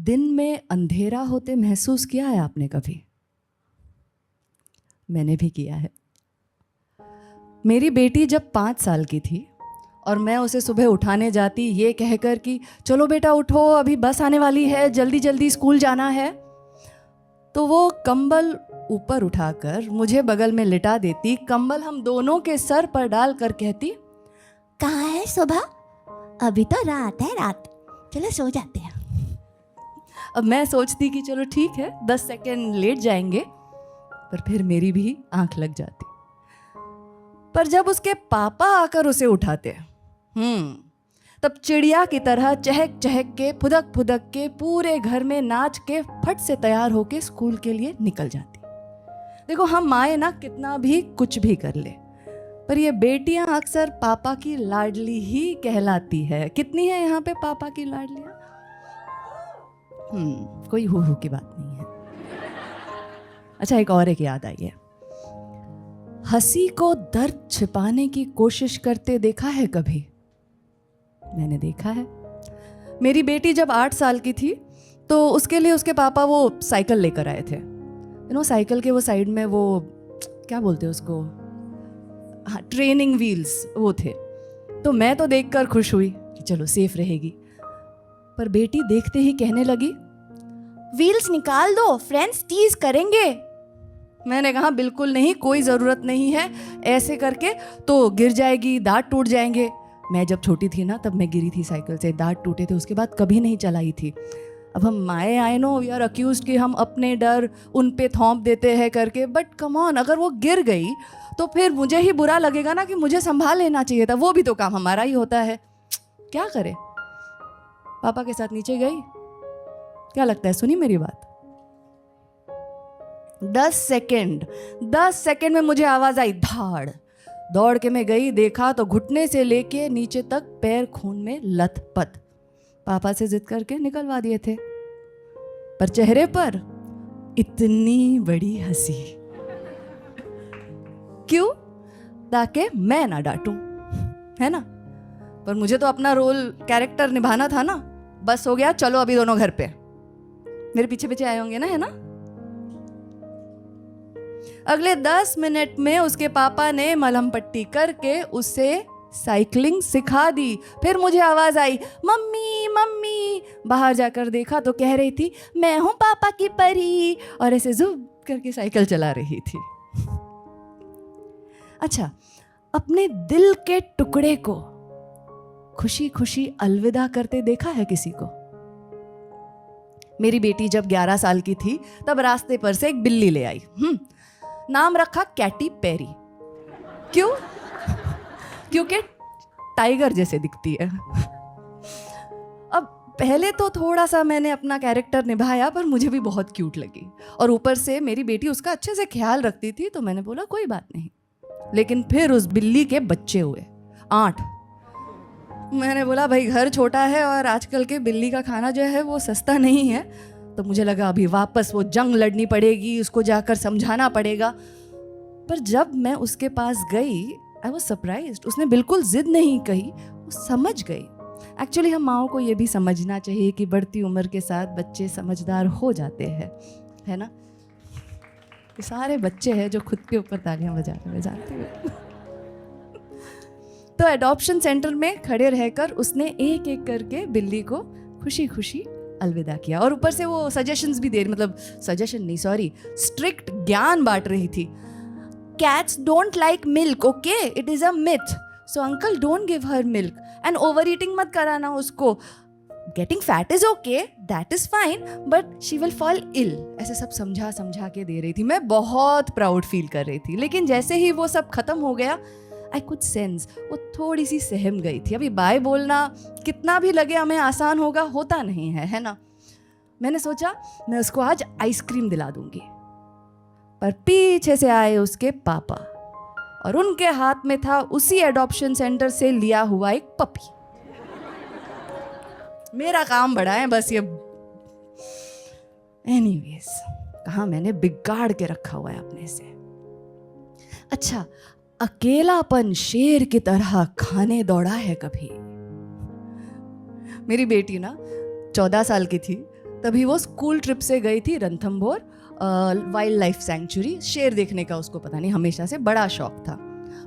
दिन में अंधेरा होते महसूस किया है आपने कभी? मैंने भी किया है। मेरी बेटी जब 5 साल की थी और मैं उसे सुबह उठाने जाती ये कहकर कि चलो बेटा उठो, अभी बस आने वाली है, जल्दी जल्दी स्कूल जाना है, तो वो कंबल ऊपर उठाकर मुझे बगल में लिटा देती, कंबल हम दोनों के सर पर डालकर कहती, कहाँ है सुबह? अभी तो रात है, रात, चलो सो जाते हैं। अब मैं सोचती कि चलो ठीक है 10 सेकेंड लेट जाएंगे, पर फिर मेरी भी आंख लग जाती। पर जब उसके पापा आकर उसे उठाते तब चिड़िया की तरह चहक चहक के, फुदक फुदक के, पूरे घर में नाच के फट से तैयार होके स्कूल के लिए निकल जाती। देखो हम माए ना कितना भी कुछ भी कर ले, पर ये बेटियां अक्सर पापा की लाडली ही कहलाती है। कितनी है यहाँ पे पापा की लाडलियां? कोई हो की बात नहीं है। अच्छा, एक और एक याद आई है। हंसी को दर्द छिपाने की कोशिश करते देखा है कभी? मैंने देखा है। मेरी बेटी जब 8 साल की थी तो उसके लिए उसके पापा वो साइकिल लेकर आए थे। साइकिल के वो साइड में वो क्या बोलते हैं उसको, हाँ, ट्रेनिंग व्हील्स वो थे। तो मैं तो देखकर खुश हुई कि चलो सेफ रहेगी, पर बेटी देखते ही कहने लगी, व्हील्स निकाल दो, फ्रेंड्स टीज करेंगे। मैंने कहा बिल्कुल नहीं, कोई ज़रूरत नहीं है, ऐसे करके तो गिर जाएगी, दांत टूट जाएंगे। मैं जब छोटी थी ना तब मैं गिरी थी साइकिल से, दांत टूटे थे, उसके बाद कभी नहीं चलाई थी। अब हम माए आए नो वी आर अक्यूज्ड कि हम अपने डर उन पे थोप देते हैं करके, बट कम ऑन, अगर वो गिर गई तो फिर मुझे ही बुरा लगेगा ना कि मुझे संभाल लेना चाहिए था, वो भी तो काम हमारा ही होता है। क्या करे? पापा के साथ नीचे गई। क्या लगता है, सुनी मेरी बात? 10 सेकेंड में मुझे आवाज आई, धाड़। दौड़ के मैं गई, देखा तो घुटने से लेके नीचे तक पैर खून में लथपथ। पापा से जिद करके निकलवा दिए थे, पर चेहरे पर इतनी बड़ी हंसी। क्यों? ताकि मैं ना डांटूं, है ना? पर मुझे तो अपना रोल कैरेक्टर निभाना था ना। बस हो गया, चलो अभी दोनों घर पे। मेरे पीछे पीछे आए होंगे ना, है ना? अगले 10 मिनट में उसके पापा ने मलहम पट्टी करके उसे साइकिलिंग सिखा दी। फिर मुझे आवाज आई, मम्मी मम्मी। बाहर जाकर देखा तो कह रही थी, मैं हूं पापा की परी, और ऐसे जुब करके साइकिल चला रही थी। अच्छा, अपने दिल के टुकड़े को खुशी खुशी अलविदा करते देखा है किसी को? मेरी बेटी जब 11 साल की थी तब रास्ते पर से एक बिल्ली ले आई। नाम रखा कैटी पेरी। क्यों? क्योंकि टाइगर जैसे दिखती है। अब पहले तो थोड़ा सा मैंने अपना कैरेक्टर निभाया, पर मुझे भी बहुत क्यूट लगी, और ऊपर से मेरी बेटी उसका अच्छे से ख्याल रखती थी, तो मैंने बोला कोई बात नहीं। लेकिन फिर उस बिल्ली के बच्चे हुए 8। मैंने बोला भाई घर छोटा है और आजकल के बिल्ली का खाना जो है वो सस्ता नहीं है, तो मुझे लगा अभी वापस वो जंग लड़नी पड़ेगी, उसको जाकर समझाना पड़ेगा। पर जब मैं उसके पास गई, आई वाज सरप्राइज्ड। उसने बिल्कुल जिद नहीं कही, वो समझ गई। एक्चुअली हम माओ को ये भी समझना चाहिए कि बढ़ती उम्र के साथ बच्चे समझदार हो जाते हैं, है ना? ये सारे बच्चे हैं जो खुद के ऊपर तालियां बजाते हुए जाते हैं। तो एडॉप्शन सेंटर में खड़े रहकर उसने एक एक करके बिल्ली को खुशी खुशी अलविदा किया, और ऊपर से वो सजेशंस भी दे रही, मतलब सजेशन नहीं सॉरी, स्ट्रिक्ट ज्ञान बांट रही थी। Cats don't like milk, okay, it is a myth, so uncle don't give her milk, and overeating मत कराना उसको। Getting fat is okay, that is fine, but she will fall ill. ऐसे सब समझा समझा के दे रही थी। मैं बहुत प्राउड फील कर रही थी, लेकिन जैसे ही वो सब खत्म हो गया, आई कुड सेंस वो थोड़ी सी सहम गई थी। अभी बाय बोलना कितना भी लगे हमें आसान होगा, होता नहीं है ना? मैंने सोचा मैं उसको आज आइसक्रीम दिला दूंगी, पर पीछे से आए उसके पापा, और उनके हाथ में था उसी एडॉप्शन सेंटर से लिया हुआ एक पपी। मेरा काम बड़ा है बस ये। एनीवेज, कहाँ मैंने बिगाड़ के रखा हुआ है अपने से। अच्छा, अकेलापन शेर की तरह खाने दौड़ा है कभी? मेरी बेटी ना 14 साल की थी तभी वो स्कूल ट्रिप से गई थी रणथंभौर वाइल्ड लाइफ सेंचुरी। शेर देखने का उसको पता नहीं हमेशा से बड़ा शौक था,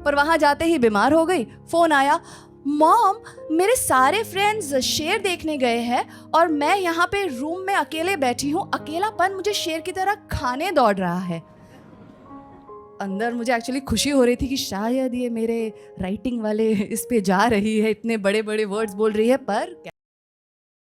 पर वहाँ जाते ही बीमार हो गई। फ़ोन आया, मॉम मेरे सारे फ्रेंड्स शेर देखने गए हैं और मैं यहाँ पे रूम में अकेले बैठी हूँ, अकेलापन मुझे शेर की तरह खाने दौड़ रहा है। अंदर मुझे एक्चुअली खुशी हो रही थी कि शायद ये मेरे राइटिंग वाले इस पे जा रही है, इतने बड़े बड़े वर्ड्स बोल रही है, पर